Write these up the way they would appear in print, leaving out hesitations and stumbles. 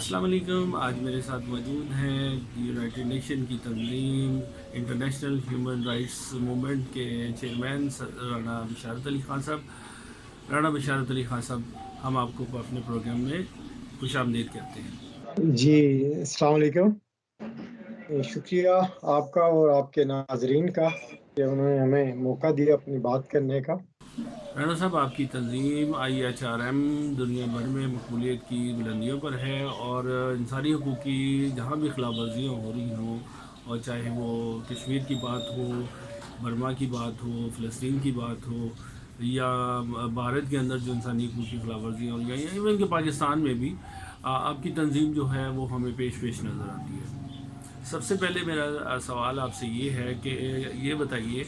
السلام علیکم. آج میرے ساتھ موجود ہیں یونائٹڈ نیشن کی تنظیم انٹرنیشنل ہیومن رائٹس موومنٹ کے چیئرمین رانا بشارت علی خان صاحب. رانا بشارت علی خان صاحب, ہم آپ کو اپنے پروگرام میں خوش آمدید کہتے ہیں. جی السلام علیکم. شکریہ آپ کا اور آپ کے ناظرین کا کہ انہوں نے ہمیں موقع دیا اپنی بات کرنے کا. رانا صاحب, آپ کی تنظیم IHRM دنیا بھر میں مقبولیت کی بلندیوں پر ہے اور انسانی حقوق کی جہاں بھی خلاف ورزیاں ہو رہی ہوں, اور چاہے وہ کشمیر کی بات ہو, برما کی بات ہو, فلسطین کی بات ہو, یا بھارت کے اندر جو انسانی حقوق کی خلاف ورزیاں ہو رہی ہیں, ایون کہ پاکستان میں بھی آپ کی تنظیم جو ہے وہ ہمیں پیش نظر آتی ہے. سب سے پہلے میرا سوال آپ سے یہ ہے کہ یہ بتائیے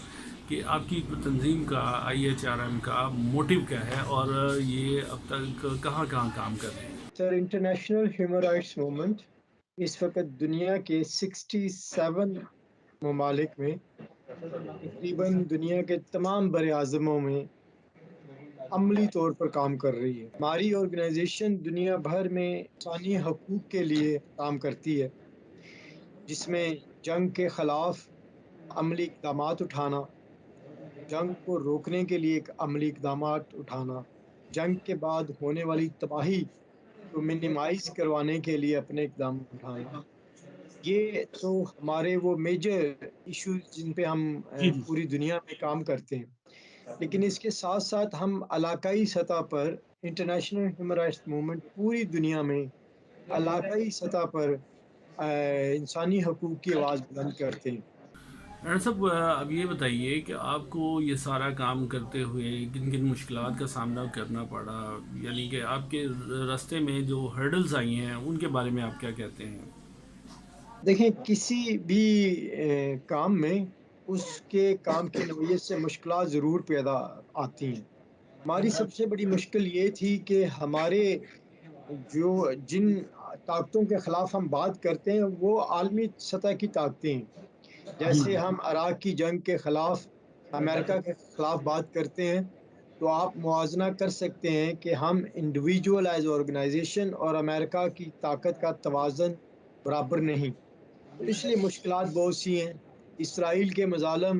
کہ آپ کی تنظیم کا IHRM کا موٹیو کیا ہے اور یہ اب تک کہاں کہاں کام کر رہے ہیں؟ سر, انٹرنیشنل ہیومن رائٹس موومنٹ اس وقت دنیا کے 67 ممالک میں تقریباً دنیا کے تمام بر اعظموں میں عملی طور پر کام کر رہی ہے. ہماری آرگنائزیشن دنیا بھر میں انسانی حقوق کے لیے کام کرتی ہے, جس میں جنگ کے خلاف عملی اقدامات اٹھانا, جنگ کو روکنے کے لیے عملی اقدامات اٹھانا, جنگ کے بعد ہونے والی تباہی کو منیمائز کروانے کے لیے اپنے اقدام اٹھانا. یہ تو ہمارے وہ میجر ایشوز جن پہ ہم پوری دنیا میں کام کرتے ہیں. لیکن اس کے ساتھ ساتھ ہم علاقائی سطح پر انٹرنیشنل ہیومن رائٹس موومنٹ پوری دنیا میں علاقائی سطح پر انسانی حقوق کی آواز بلند کرتے ہیں. رانا صاحب, اب یہ بتائیے کہ آپ کو یہ سارا کام کرتے ہوئے کن کن مشکلات کا سامنا کرنا پڑا, یعنی کہ آپ کے راستے میں جو ہرڈلز آئی ہیں ان کے بارے میں آپ کیا کہتے ہیں؟ دیکھیں, کسی بھی کام میں اس کے کام کی نوعیت سے مشکلات ضرور پیدا آتی ہیں. ہماری سب سے بڑی مشکل یہ تھی کہ ہمارے جن طاقتوں کے خلاف ہم بات کرتے ہیں وہ عالمی سطح کی طاقتیں ہیں. جیسے ہم عراق کی جنگ کے خلاف امریکہ کے خلاف بات کرتے ہیں, تو آپ موازنہ کر سکتے ہیں کہ ہم انڈیویجول ایز آرگنائزیشن اور امریکہ کی طاقت کا توازن برابر نہیں. تو اس لیے مشکلات بہت سی ہیں. اسرائیل کے مظالم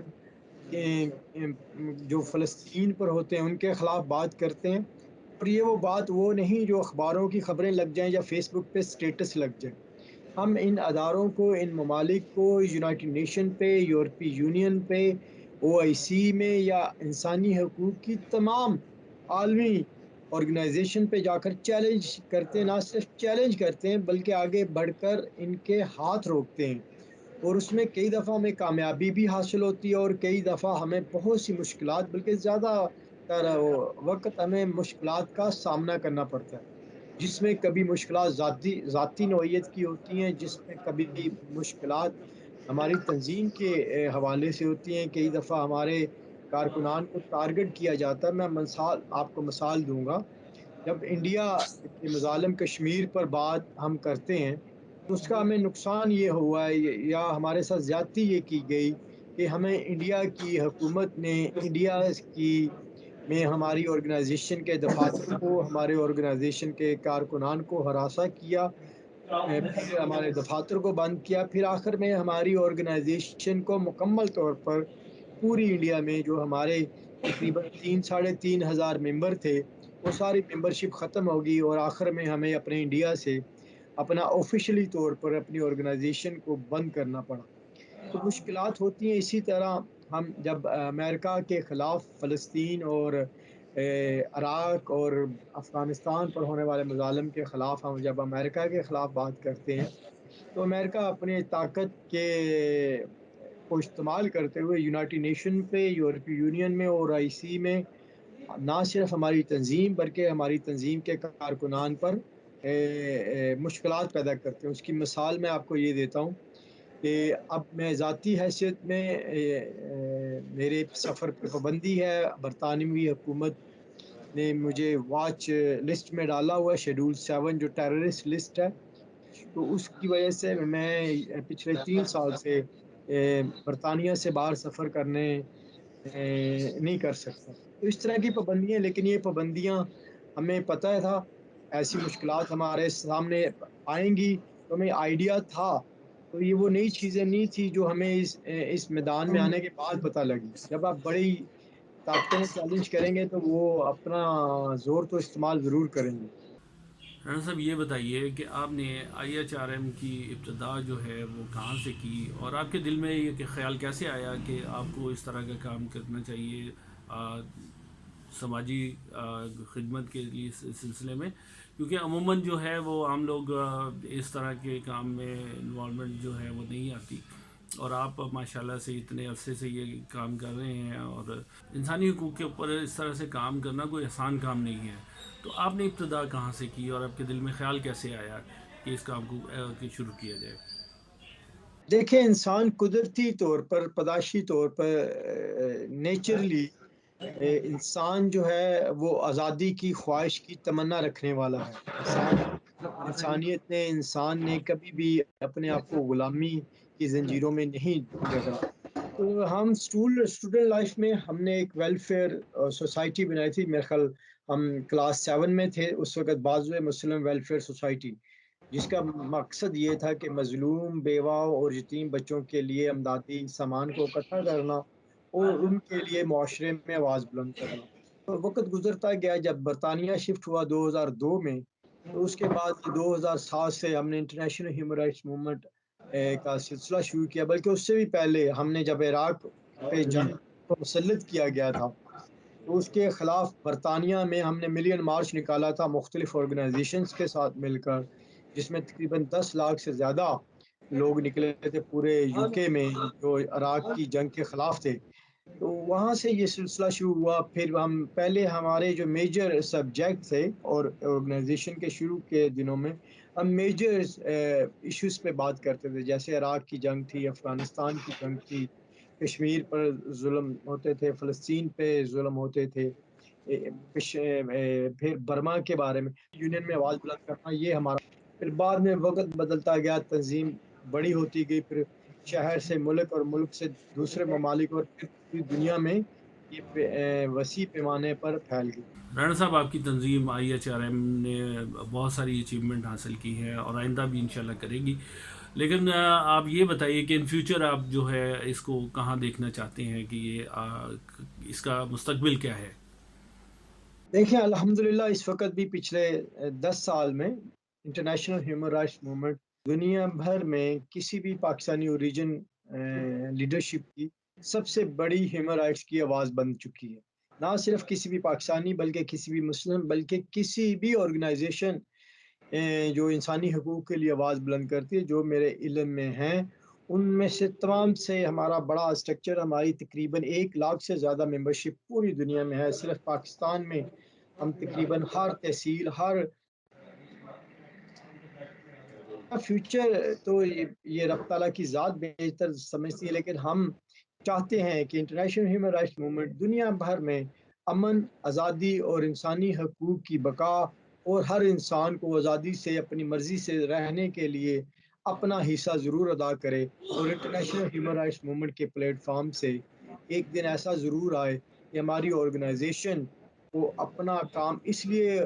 جو فلسطین پر ہوتے ہیں ان کے خلاف بات کرتے ہیں, اور یہ بات وہ نہیں جو اخباروں کی خبریں لگ جائیں یا فیس بک پہ سٹیٹس لگ جائیں. ہم ان اداروں کو, ان ممالک کو یونائٹڈ نیشن پہ, یورپی یونین پہ, OIC میں یا انسانی حقوق کی تمام عالمی آرگنائزیشن پہ جا کر چیلنج کرتے ہیں. نہ صرف چیلنج کرتے ہیں بلکہ آگے بڑھ کر ان کے ہاتھ روکتے ہیں, اور اس میں کئی دفعہ ہمیں کامیابی بھی حاصل ہوتی ہے اور کئی دفعہ ہمیں بہت سی مشکلات, بلکہ زیادہ تر وقت ہمیں مشکلات کا سامنا کرنا پڑتا ہے, جس میں کبھی مشکلات ذاتی نوعیت کی ہوتی ہیں, جس میں کبھی مشکلات ہماری تنظیم کے حوالے سے ہوتی ہیں. کئی دفعہ ہمارے کارکنان کو ٹارگٹ کیا جاتا ہے. میں آپ کو مثال دوں گا. جب انڈیا کے مظالم کشمیر پر بات ہم کرتے ہیں تو اس کا ہمیں نقصان یہ ہوا ہے یا ہمارے ساتھ زیادتی یہ کی گئی کہ ہمیں انڈیا کی حکومت نے انڈیا کی میں ہماری آرگنائزیشن کے دفاتر کو, ہمارے آرگنائزیشن کے کارکنان کو ہراساں کیا, پھر ہمارے دفاتر کو بند کیا, پھر آخر میں ہماری آرگنائزیشن کو مکمل طور پر پوری انڈیا میں جو ہمارے تقریباً 3,500 ممبر تھے وہ ساری ممبرشپ ختم ہوگی, اور آخر میں ہمیں اپنے انڈیا سے اپنا آفیشلی طور پر اپنی آرگنائزیشن کو بند کرنا پڑا. تو مشکلات ہوتی ہیں. اسی طرح ہم جب امریکہ کے خلاف فلسطین اور عراق اور افغانستان پر ہونے والے مظالم کے خلاف ہم جب امریکہ کے خلاف بات کرتے ہیں تو امریکہ اپنے طاقت کے کو استعمال کرتے ہوئے یونائٹڈ نیشن پہ, یورپی یونین میں, اور OIC میں نہ صرف ہماری تنظیم بلکہ ہماری تنظیم کے کارکنان پر مشکلات پیدا کرتے ہیں. اس کی مثال میں آپ کو یہ دیتا ہوں کہ اب میں ذاتی حیثیت میں میرے سفر پہ پابندی ہے. برطانوی حکومت نے مجھے واچ لسٹ میں ڈالا ہوا ہے, شیڈول 7 جو ٹیررسٹ لسٹ ہے. تو اس کی وجہ سے میں پچھلے 3 سال سے برطانیہ سے باہر سفر کرنے نہیں کر سکتا. تو اس طرح کی پابندیاں, لیکن یہ پابندیاں ہمیں پتہ تھا ایسی مشکلات ہمارے سامنے آئیں گی تو ہمیں آئیڈیا تھا، تو یہ وہ نئی چیزیں نہیں تھی جو ہمیں اس میدان میں آنے کے بعد پتہ لگی۔ جب آپ بڑی طاقتوں کو چیلنج کریں گے تو وہ اپنا زور تو استعمال ضرور کریں گے۔ رانا صاحب یہ بتائیے کہ آپ نے آئی ایچ آر ایم کی ابتدا جو ہے وہ کہاں سے کی، اور آپ کے دل میں یہ کہ خیال کیسے آیا کہ آپ کو اس طرح کا کام کرنا چاہیے سماجی خدمت کے لیے سلسلے میں؟ کیونکہ عموماً جو ہے وہ عام لوگ اس طرح کے کام میں انوالومنٹ جو ہے وہ نہیں آتی، اور آپ ماشاءاللہ سے اتنے عرصے سے یہ کام کر رہے ہیں، اور انسانی حقوق کے اوپر اس طرح سے کام کرنا کوئی آسان کام نہیں ہے۔ تو آپ نے ابتدا کہاں سے کی، اور آپ کے دل میں خیال کیسے آیا کہ اس کام کو شروع کیا جائے؟ دیکھیں، انسان قدرتی طور پر، پداشی طور پر، نیچرلی انسان جو ہے وہ آزادی کی خواہش کی تمنا رکھنے والا ہے۔ انسان نے کبھی بھی اپنے آپ کو غلامی کی زنجیروں میں نہیں جکڑا۔ تو ہم اسٹوڈنٹ لائف میں ہم نے ایک ویلفیئر سوسائٹی بنائی تھی، میرے خیال ہم کلاس 7 میں تھے اس وقت، بازو مسلم ویلفیئر سوسائٹی، جس کا مقصد یہ تھا کہ مظلوم، بیوہ اور یتیم بچوں کے لیے امدادی سامان کو اکٹھا کرنا اور ان کے لیے معاشرے میں آواز بلند کرنا۔ تو وقت گزرتا گیا، جب برطانیہ شفٹ ہوا 2002 میں، تو اس کے بعد 2007 سے ہم نے انٹرنیشنل ہیومن رائٹس موومنٹ کا سلسلہ شروع کیا، بلکہ اس سے بھی پہلے ہم نے جب عراق پہ جی، جنگ کو مسلط کیا گیا تھا تو اس کے خلاف برطانیہ میں ہم نے ملین مارچ نکالا تھا مختلف آرگنائزیشنز کے ساتھ مل کر، جس میں تقریباً 10 لاکھ سے زیادہ لوگ نکلے تھے پورے یو کے میں، جو عراق کی جنگ کے خلاف تھے۔ تو وہاں سے یہ سلسلہ شروع ہوا۔ پھر ہم پہلے ہمارے جو میجر سبجیکٹ تھے اور آرگنائزیشن کے شروع کے دنوں میں ہم میجر ایشوز پہ بات کرتے تھے، جیسے عراق کی جنگ تھی، افغانستان کی جنگ تھی، کشمیر پر ظلم ہوتے تھے، فلسطین پہ ظلم ہوتے تھے، پھر برما کے بارے میں یونین میں آواز بلند کرنا، یہ ہمارا۔ پھر بعد میں وقت بدلتا گیا، تنظیم بڑی ہوتی گئی، پھر شہر سے ملک اور ملک سے دوسرے ممالک اور پھر پوری دنیا میں یہ وسیع پیمانے پر پھیل گئی۔ رانا صاحب آپ کی تنظیم آئی ایچ آر ایم نے بہت ساری اچیومنٹ حاصل کی ہے، اور آئندہ بھی انشاءاللہ کرے گی، لیکن آپ یہ بتائیے کہ ان فیوچر آپ جو ہے اس کو کہاں دیکھنا چاہتے ہیں، کہ یہ اس کا مستقبل کیا ہے؟ دیکھیں، الحمدللہ اس وقت بھی پچھلے 10 سال میں انٹرنیشنل ہیومن رائٹس موومنٹ دنیا بھر میں کسی بھی پاکستانی اوریجن لیڈرشپ کی سب سے بڑی ہیومن رائٹس کی آواز بن چکی ہے۔ نہ صرف کسی بھی پاکستانی بلکہ کسی بھی مسلم، بلکہ کسی بھی آرگنائزیشن جو انسانی حقوق کے لیے آواز بلند کرتی ہے، جو میرے علم میں ہیں، ان میں سے تمام سے ہمارا بڑا اسٹرکچر، ہماری تقریباً 1 لاکھ سے زیادہ ممبرشپ پوری دنیا میں ہے۔ صرف پاکستان میں ہم تقریباً ہر تحصیل، ہر فیوچر تو یہ رب تعالیٰ کی ذات بہتر سمجھتی ہے، لیکن ہم چاہتے ہیں کہ انٹرنیشنل ہیومن رائٹس موومنٹ دنیا بھر میں امن، آزادی اور انسانی حقوق کی بقا، اور ہر انسان کو آزادی سے اپنی مرضی سے رہنے کے لیے اپنا حصہ ضرور ادا کرے، اور انٹرنیشنل ہیومن رائٹس موومنٹ کے پلیٹ فارم سے ایک دن ایسا ضرور آئے کہ ہماری آرگنائزیشن کو اپنا کام اس لیے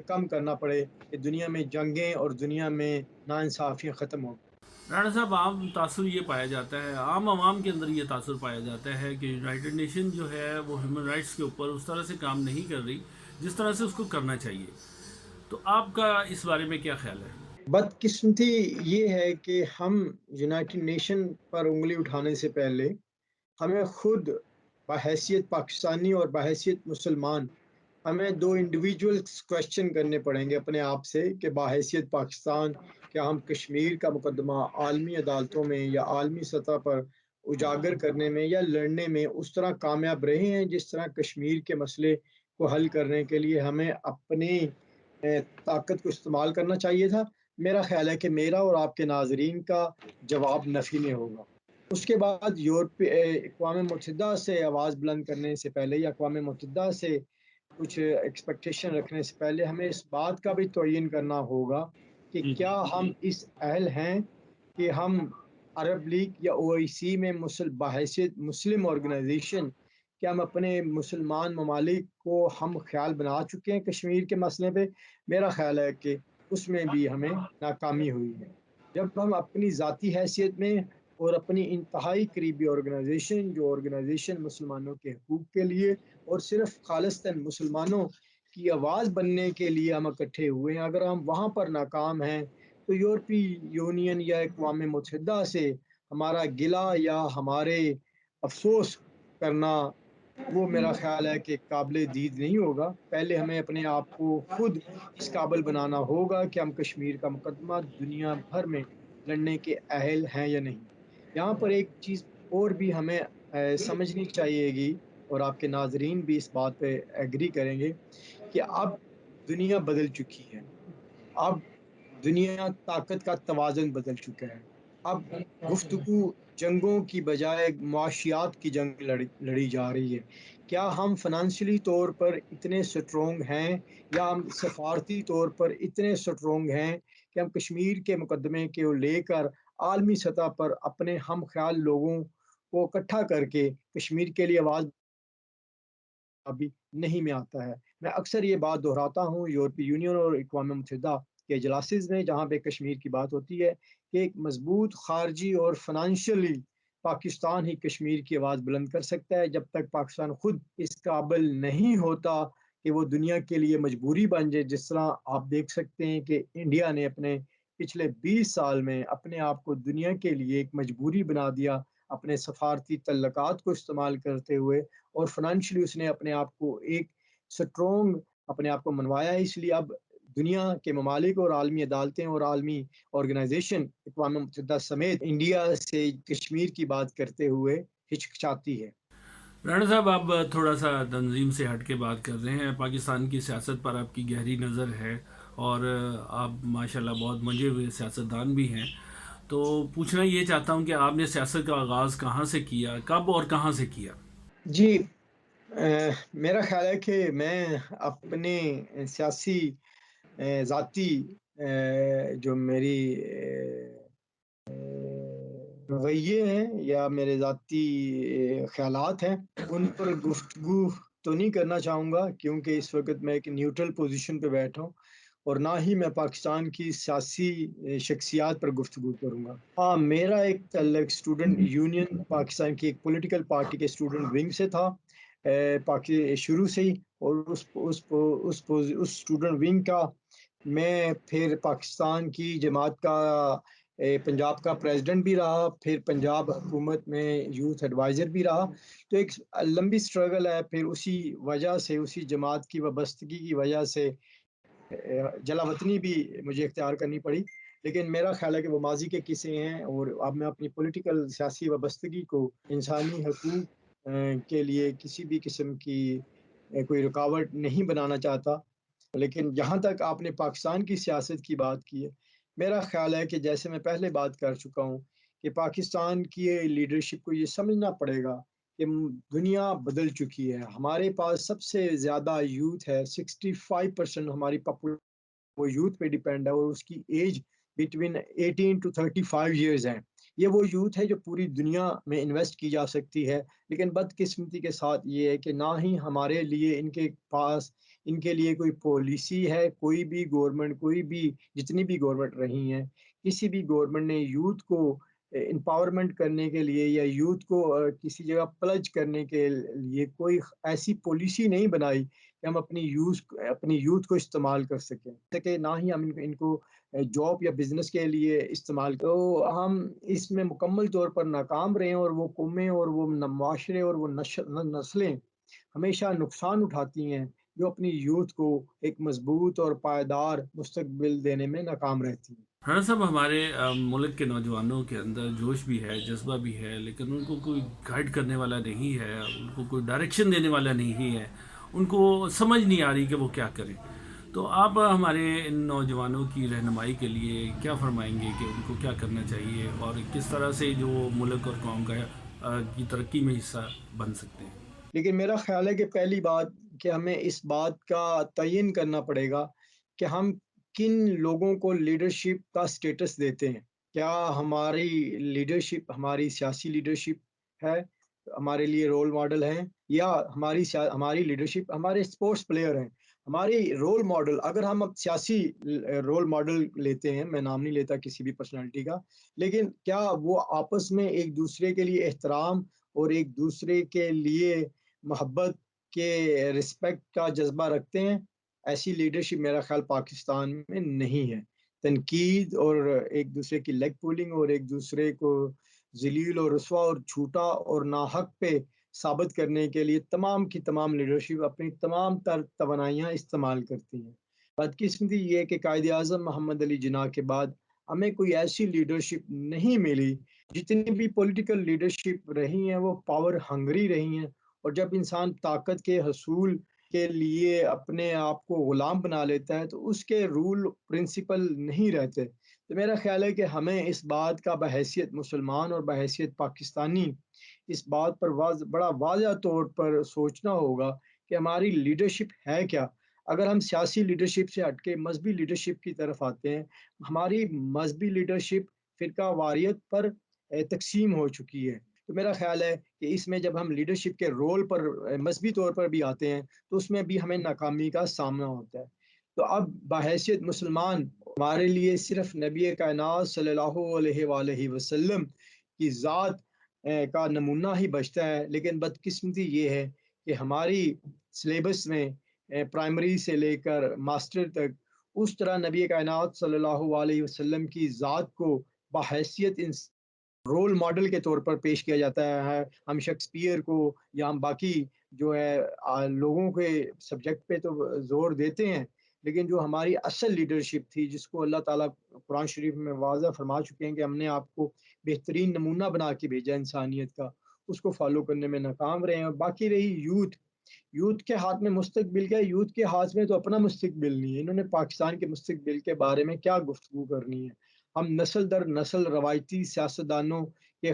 کم کرنا پڑے کہ دنیا میں جنگیں اور دنیا میں ناانصافیاں ختم ہوں۔ رانا صاحب، عام تاثر یہ پایا جاتا ہے، عام عوام کے اندر یہ تاثر پایا جاتا ہے کہ یونائٹڈ نیشن جو ہے وہ ہیومن رائٹس کے اوپر اس طرح سے کام نہیں کر رہی جس طرح سے اس کو کرنا چاہیے، تو آپ کا اس بارے میں کیا خیال ہے؟ بدقسمتی یہ ہے کہ ہم یونائٹڈ نیشن پر انگلی اٹھانے سے پہلے ہمیں خود بحیثیت پاکستانی اور بحیثیت مسلمان ہمیں دو انڈیویجولس کوشچن کرنے پڑیں گے اپنے آپ سے کہ بحیثیت پاکستان کیا ہم کشمیر کا مقدمہ عالمی عدالتوں میں یا عالمی سطح پر اجاگر کرنے میں یا لڑنے میں اس طرح کامیاب رہے ہیں جس طرح کشمیر کے مسئلے کو حل کرنے کے لیے ہمیں اپنی طاقت کو استعمال کرنا چاہیے تھا؟ میرا خیال ہے کہ میرا اور آپ کے ناظرین کا جواب نفی میں ہوگا۔ اس کے بعد اقوام متحدہ سے آواز بلند کرنے سے پہلے یا اقوام متحدہ سے کچھ ایکسپیکٹیشن رکھنے سے پہلے ہمیں اس بات کا بھی تعین کرنا ہوگا کہ جی جی کیا ہم اس اہل ہیں کہ ہم عرب لیگ یا او آئی سی میں بحیثیت مسلم آرگنائزیشن کہ ہم اپنے مسلمان ممالک کو ہم خیال بنا چکے ہیں کشمیر کے مسئلے پہ؟ میرا خیال ہے کہ اس میں بھی ہمیں ناکامی ہوئی ہے۔ جب ہم اپنی ذاتی حیثیت میں اور اپنی انتہائی قریبی آرگنائزیشن، جو آرگنائزیشن مسلمانوں کے حقوق کے لیے اور صرف خالصتاً مسلمانوں کی آواز بننے کے لیے ہم اکٹھے ہوئے ہیں، اگر ہم وہاں پر ناکام ہیں تو یورپی یونین یا اقوام متحدہ سے ہمارا گلہ یا ہمارے افسوس کرنا، وہ میرا خیال ہے کہ قابل دید نہیں ہوگا۔ پہلے ہمیں اپنے آپ کو خود اس قابل بنانا ہوگا کہ ہم کشمیر کا مقدمہ دنیا بھر میں لڑنے کے اہل ہیں یا نہیں۔ یہاں پر ایک چیز اور بھی ہمیں سمجھنی چاہیے گی، اور آپ کے ناظرین بھی اس بات پہ ایگری کریں گے کہ اب دنیا بدل چکی ہے۔ اب دنیا طاقت کا توازن بدل چکا ہے۔ اب گفتگو جنگوں کی بجائے معاشیات کی جنگ لڑی جا رہی ہے۔ کیا ہم فنانشلی طور پر اتنے سٹرونگ ہیں، یا ہم سفارتی طور پر اتنے سٹرونگ ہیں کہ ہم کشمیر کے مقدمے کو لے کر عالمی سطح پر اپنے ہم خیال لوگوں کو اکٹھا کر کے کشمیر کے لیے آواز ابھی نہیں میں آتا ہے؟ میں اکثر یہ بات دہراتا ہوں یورپی یونین اور اقوام متحدہ کے اجلاسز میں، جہاں پہ کشمیر کی بات ہوتی ہے، کہ ایک مضبوط خارجی اور فنانشلی پاکستان ہی کشمیر کی آواز بلند کر سکتا ہے۔ جب تک پاکستان خود اس قابل نہیں ہوتا کہ وہ دنیا کے لیے مجبوری بن جائے، جس طرح آپ دیکھ سکتے ہیں کہ انڈیا نے اپنے پچھلے 20 سال میں اپنے آپ کو دنیا کے لیے ایک مجبوری بنا دیا، اپنے سفارتی تعلقات کو استعمال کرتے ہوئے، اور فنانشلی اس نے اپنے آپ کو ایک سٹرونگ اپنے آپ کو منوایا۔ اس لیے اب دنیا کے ممالک اور عالمی عدالتیں اور عالمی آرگنائزیشن اقوام متحدہ سمیت انڈیا سے کشمیر کی بات کرتے ہوئے ہچکچاتی ہے۔ رانا صاحب، آپ تھوڑا سا تنظیم سے ہٹ کے بات کر رہے ہیں۔ پاکستان کی سیاست پر آپ کی گہری نظر ہے، اور آپ ماشاءاللہ بہت منجے ہوئے سیاستدان بھی ہیں۔ تو پوچھنا یہ چاہتا ہوں کہ آپ نے سیاست کا آغاز کہاں سے کیا، کب اور کہاں سے کیا؟ جی، میرا خیال ہے کہ میں اپنے سیاسی ذاتی جو میری رویے ہیں یا میرے ذاتی خیالات ہیں، ان پر گفتگو تو نہیں کرنا چاہوں گا، کیونکہ اس وقت میں ایک نیوٹرل پوزیشن پہ بیٹھا ہوں، اور نہ ہی میں پاکستان کی سیاسی شخصیات پر گفتگو کروں گا۔ ہاں، میرا ایک تعلق اسٹوڈنٹ یونین پاکستان کی ایک پولیٹیکل پارٹی کے اسٹوڈنٹ ونگ سے تھا، شروع سے ہی، اور اس اسٹوڈنٹ ونگ کا میں پھر پاکستان کی جماعت کا پنجاب کا پریزیڈنٹ بھی رہا، پھر پنجاب حکومت میں یوتھ ایڈوائزر بھی رہا۔ تو ایک لمبی سٹرگل ہے، پھر اسی وجہ سے، اسی جماعت کی وابستگی کی وجہ سے جلا وطنی بھی مجھے اختیار کرنی پڑی۔ لیکن میرا خیال ہے کہ وہ ماضی کے قصے ہیں، اور اب میں اپنی پولیٹیکل سیاسی وابستگی کو انسانی حقوق کے لیے کسی بھی قسم کی کوئی رکاوٹ نہیں بنانا چاہتا۔ لیکن جہاں تک آپ نے پاکستان کی سیاست کی بات کی ہے، میرا خیال ہے کہ جیسے میں پہلے بات کر چکا ہوں کہ پاکستان کی لیڈرشپ کو یہ سمجھنا پڑے گا کہ دنیا بدل چکی ہے۔ ہمارے پاس سب سے زیادہ یوتھ ہے، 65% ہماری پاپولیشن وہ یوتھ پہ ڈیپینڈ ہے، اور اس کی ایج بٹوین 18 to 35 ایئرز ہیں۔ یہ وہ یوتھ ہے جو پوری دنیا میں انویسٹ کی جا سکتی ہے، لیکن بدقسمتی کے ساتھ یہ ہے کہ نہ ہی ہمارے لیے ان کے پاس ان کے لیے کوئی پالیسی ہے۔ کوئی بھی گورنمنٹ، کوئی بھی جتنی بھی گورنمنٹ رہی ہیں، کسی بھی گورنمنٹ نے یوتھ کو امپاورمنٹ کرنے کے لیے یا یوتھ کو کسی جگہ پلج کرنے کے لیے کوئی ایسی پالیسی نہیں بنائی کہ ہم اپنی یوتھ کو استعمال کر سکیں، کہ نہ ہی ہم ان کو جاب یا بزنس کے لیے استعمال تو ہم اس میں مکمل طور پر ناکام رہے ہیں، اور وہ قومیں اور وہ معاشرے اور وہ نسلیں ہمیشہ نقصان اٹھاتی ہیں جو اپنی یوتھ کو ایک مضبوط اور پائیدار مستقبل دینے میں ناکام رہتی ہیں۔ ہاں صاحب، ہمارے ملک کے نوجوانوں کے اندر جوش بھی ہے، جذبہ بھی ہے، لیکن ان کو کوئی گائیڈ کرنے والا نہیں ہے، ان کو کوئی ڈائریکشن دینے والا نہیں ہے، ان کو سمجھ نہیں آ رہی کہ وہ کیا کریں۔ تو آپ ہمارے ان نوجوانوں کی رہنمائی کے لیے کیا فرمائیں گے کہ ان کو کیا کرنا چاہیے، اور کس طرح سے جو ملک اور قوم کا کی ترقی میں حصہ بن سکتے ہیں؟ لیکن میرا خیال ہے کہ پہلی بات کہ ہمیں اس بات کا تعین کرنا پڑے گا کہ ہم کن لوگوں کو لیڈرشپ کا سٹیٹس دیتے ہیں۔ کیا ہماری لیڈرشپ ہماری سیاسی لیڈرشپ ہے، ہمارے لیے رول ماڈل ہیں، یا ہماری لیڈرشپ ہمارے اسپورٹس پلیئر ہیں ہماری رول ماڈل. اگر ہم اب سیاسی رول ماڈل لیتے ہیں، میں نام نہیں لیتا کسی بھی پرسنالٹی کا، لیکن کیا وہ آپس میں ایک دوسرے کے لیے احترام اور ایک دوسرے کے لیے محبت کے رسپیکٹ کا جذبہ رکھتے ہیں؟ ایسی لیڈرشپ میرا خیال پاکستان میں نہیں ہے. تنقید اور ایک دوسرے کی لیگ پولنگ اور ایک دوسرے کو ذلیل اور رسوا اور جھوٹا اور ناحق پہ ثابت کرنے کے لیے تمام کی تمام لیڈرشپ اپنی تمام تر توانائیاں استعمال کرتی ہیں. بدقسمتی یہ ہے کہ قائد اعظم محمد علی جناح کے بعد ہمیں کوئی ایسی لیڈرشپ نہیں ملی. جتنی بھی پولیٹیکل لیڈرشپ رہی ہیں وہ پاور ہنگری رہی ہیں، اور جب انسان طاقت کے حصول کے لیے اپنے آپ کو غلام بنا لیتا ہے تو اس کے رول پرنسپل نہیں رہتے. تو میرا خیال ہے کہ ہمیں اس بات کا بحیثیت مسلمان اور بحیثیت پاکستانی اس بات پر بڑا واضح طور پر سوچنا ہوگا کہ ہماری لیڈرشپ ہے کیا. اگر ہم سیاسی لیڈرشپ سے ہٹ کے مذہبی لیڈرشپ کی طرف آتے ہیں، ہماری مذہبی لیڈرشپ فرقہ واریت پر تقسیم ہو چکی ہے. تو میرا خیال ہے کہ اس میں جب ہم لیڈرشپ کے رول پر مذہبی طور پر بھی آتے ہیں تو اس میں بھی ہمیں ناکامی کا سامنا ہوتا ہے. تو اب بحیثیت مسلمان ہمارے لیے صرف نبی کائنات صلی اللہ علیہ وآلہ وسلم کی ذات کا نمونہ ہی بچتا ہے. لیکن بدقسمتی یہ ہے کہ ہماری سلیبس میں پرائمری سے لے کر ماسٹر تک اس طرح نبی کائنات صلی اللہ علیہ وسلم کی ذات کو بحیثیت رول ماڈل کے طور پر پیش کیا جاتا ہے. ہم شیکسپیئر کو یا ہم باقی جو ہے لوگوں کے سبجیکٹ پہ تو زور دیتے ہیں، لیکن جو ہماری اصل لیڈرشپ تھی جس کو اللہ تعالیٰ قرآن شریف میں واضح فرما چکے ہیں کہ ہم نے آپ کو بہترین نمونہ بنا کے بھیجا انسانیت کا، اس کو فالو کرنے میں ناکام رہے ہیں. اور باقی رہی یوتھ کے ہاتھ میں مستقبل کیا ہے؟ یوتھ کے ہاتھ میں تو اپنا مستقبل نہیں ہے. انہوں نے پاکستان کے مستقبل کے بارے میں کیا گفتگو کرنی ہے؟ ہم نسل در نسل روایتی سیاستدانوں کے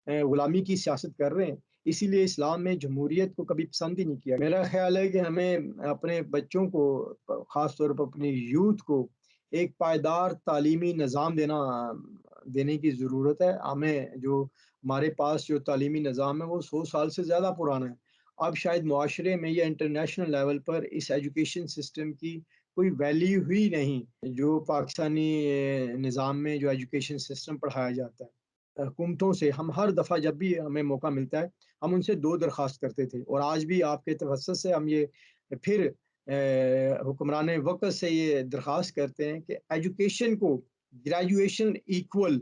غلامی کی سیاست کر رہے ہیں. اسی لیے اسلام میں جمہوریت کو کبھی پسند ہی نہیں کیا. میرا خیال ہے کہ ہمیں اپنے بچوں کو، خاص طور پر اپنی یوتھ کو، ایک پائیدار تعلیمی نظام دینے کی ضرورت ہے. ہمیں جو ہمارے پاس جو تعلیمی نظام ہے وہ 100 سال سے زیادہ پرانا ہے. اب شاید معاشرے میں یا انٹرنیشنل لیول پر اس ایجوکیشن سسٹم کی کوئی ویلیو ہی نہیں جو پاکستانی نظام میں جو ایجوکیشن سسٹم پڑھایا جاتا ہے. حکومتوں سے ہم ہر دفعہ جب بھی ہمیں موقع ملتا ہے ہم ان سے 2 درخواست کرتے تھے، اور آج بھی آپ کے توسط سے ہم یہ پھر حکمران وقت سے یہ درخواست کرتے ہیں کہ ایجوکیشن کو گریجویشن ایکول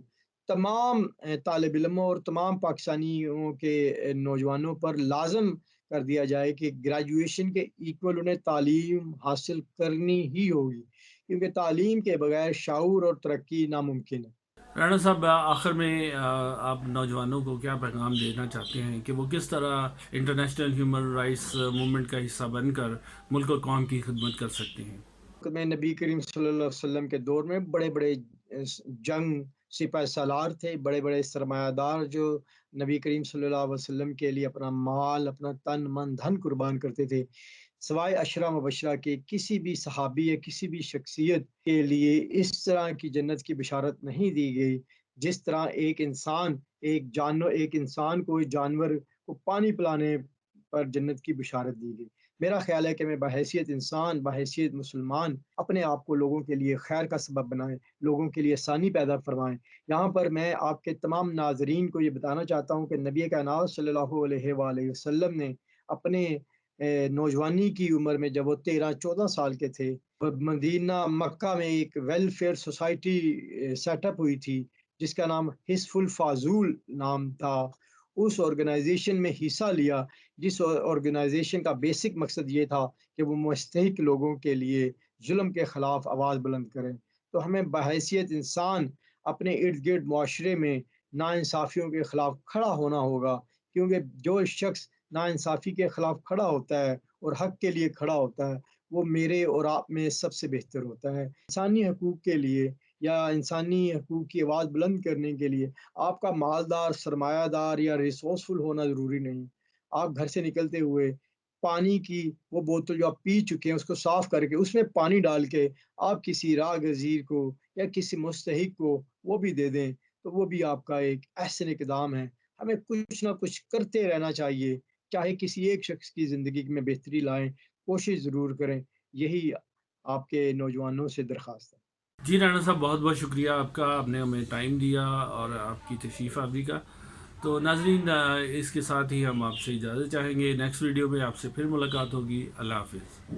تمام طالب علموں اور تمام پاکستانیوں کے نوجوانوں پر لازم کر دیا جائے کہ گریجویشن کے ایکول انہیں تعلیم حاصل کرنی ہی ہوگی، کیونکہ تعلیم کے بغیر شعور اور ترقی ناممکن ہے. رانا صاحب، آخر میں آپ نوجوانوں کو کیا پیغام دینا چاہتے ہیں کہ وہ کس طرح انٹرنیشنل ہیومن رائٹس موومنٹ کا حصہ بن کر ملک اور قوم کی خدمت کر سکتے ہیں؟ میں نبی کریم صلی اللہ علیہ وسلم کے دور میں بڑے بڑے جنگ سپہ سالار تھے، بڑے بڑے سرمایہ دار جو نبی کریم صلی اللہ علیہ وسلم کے لیے اپنا مال، اپنا تن من دھن قربان کرتے تھے. سوائے عشرہ مبشرہ کے کسی بھی صحابی یا کسی بھی شخصیت کے لیے اس طرح کی جنت کی بشارت نہیں دی گئی جس طرح ایک انسان کو، جانور کو پانی پلانے پر جنت کی بشارت دی گئی. میرا خیال ہے کہ میں بحیثیت انسان، بحیثیت مسلمان اپنے آپ کو لوگوں کے لیے خیر کا سبب بنائیں، لوگوں کے لیے آسانی پیدا فرمائیں. یہاں پر میں آپ کے تمام ناظرین کو یہ بتانا چاہتا ہوں کہ نبی کائنات صلی اللہ علیہ وآلہ وسلم نے اپنے نوجوانی کی عمر میں جب وہ 13-14 سال کے تھے، مدینہ مکہ میں ایک ویلفیئر سوسائٹی سیٹ اپ ہوئی تھی جس کا نام حزب الفاضول نام تھا. اس آرگنائزیشن میں حصہ لیا جس آرگنائزیشن کا بیسک مقصد یہ تھا کہ وہ مستحق لوگوں کے لیے ظلم کے خلاف آواز بلند کریں. تو ہمیں بحیثیت انسان اپنے ارد گرد معاشرے میں ناانصافیوں کے خلاف کھڑا ہونا ہوگا، کیونکہ جو شخص ناانصافی کے خلاف کھڑا ہوتا ہے اور حق کے لیے کھڑا ہوتا ہے وہ میرے اور آپ میں سب سے بہتر ہوتا ہے. انسانی حقوق کے لیے یا انسانی حقوق کی آواز بلند کرنے کے لیے آپ کا مالدار، سرمایہ دار یا ریسورسفل ہونا ضروری نہیں. آپ گھر سے نکلتے ہوئے پانی کی وہ بوتل جو آپ پی چکے ہیں اس کو صاف کر کے اس میں پانی ڈال کے آپ کسی راہ گزیر کو یا کسی مستحق کو وہ بھی دے دیں تو وہ بھی آپ کا ایک احسن اقدام ہے. ہمیں کچھ نہ کچھ کرتے رہنا چاہیے، چاہے کسی ایک شخص کی زندگی میں بہتری لائیں، کوشش ضرور کریں، یہی آپ کے نوجوانوں سے درخواست ہے۔ جی رانا صاحب، بہت بہت شکریہ آپ کا، آپ نے ہمیں ٹائم دیا اور آپ کی تشریف آوری کا۔ تو ناظرین، اس کے ساتھ ہی ہم آپ سے اجازت چاہیں گے، نیکسٹ ویڈیو میں آپ سے پھر ملاقات ہوگی۔ اللہ حافظ۔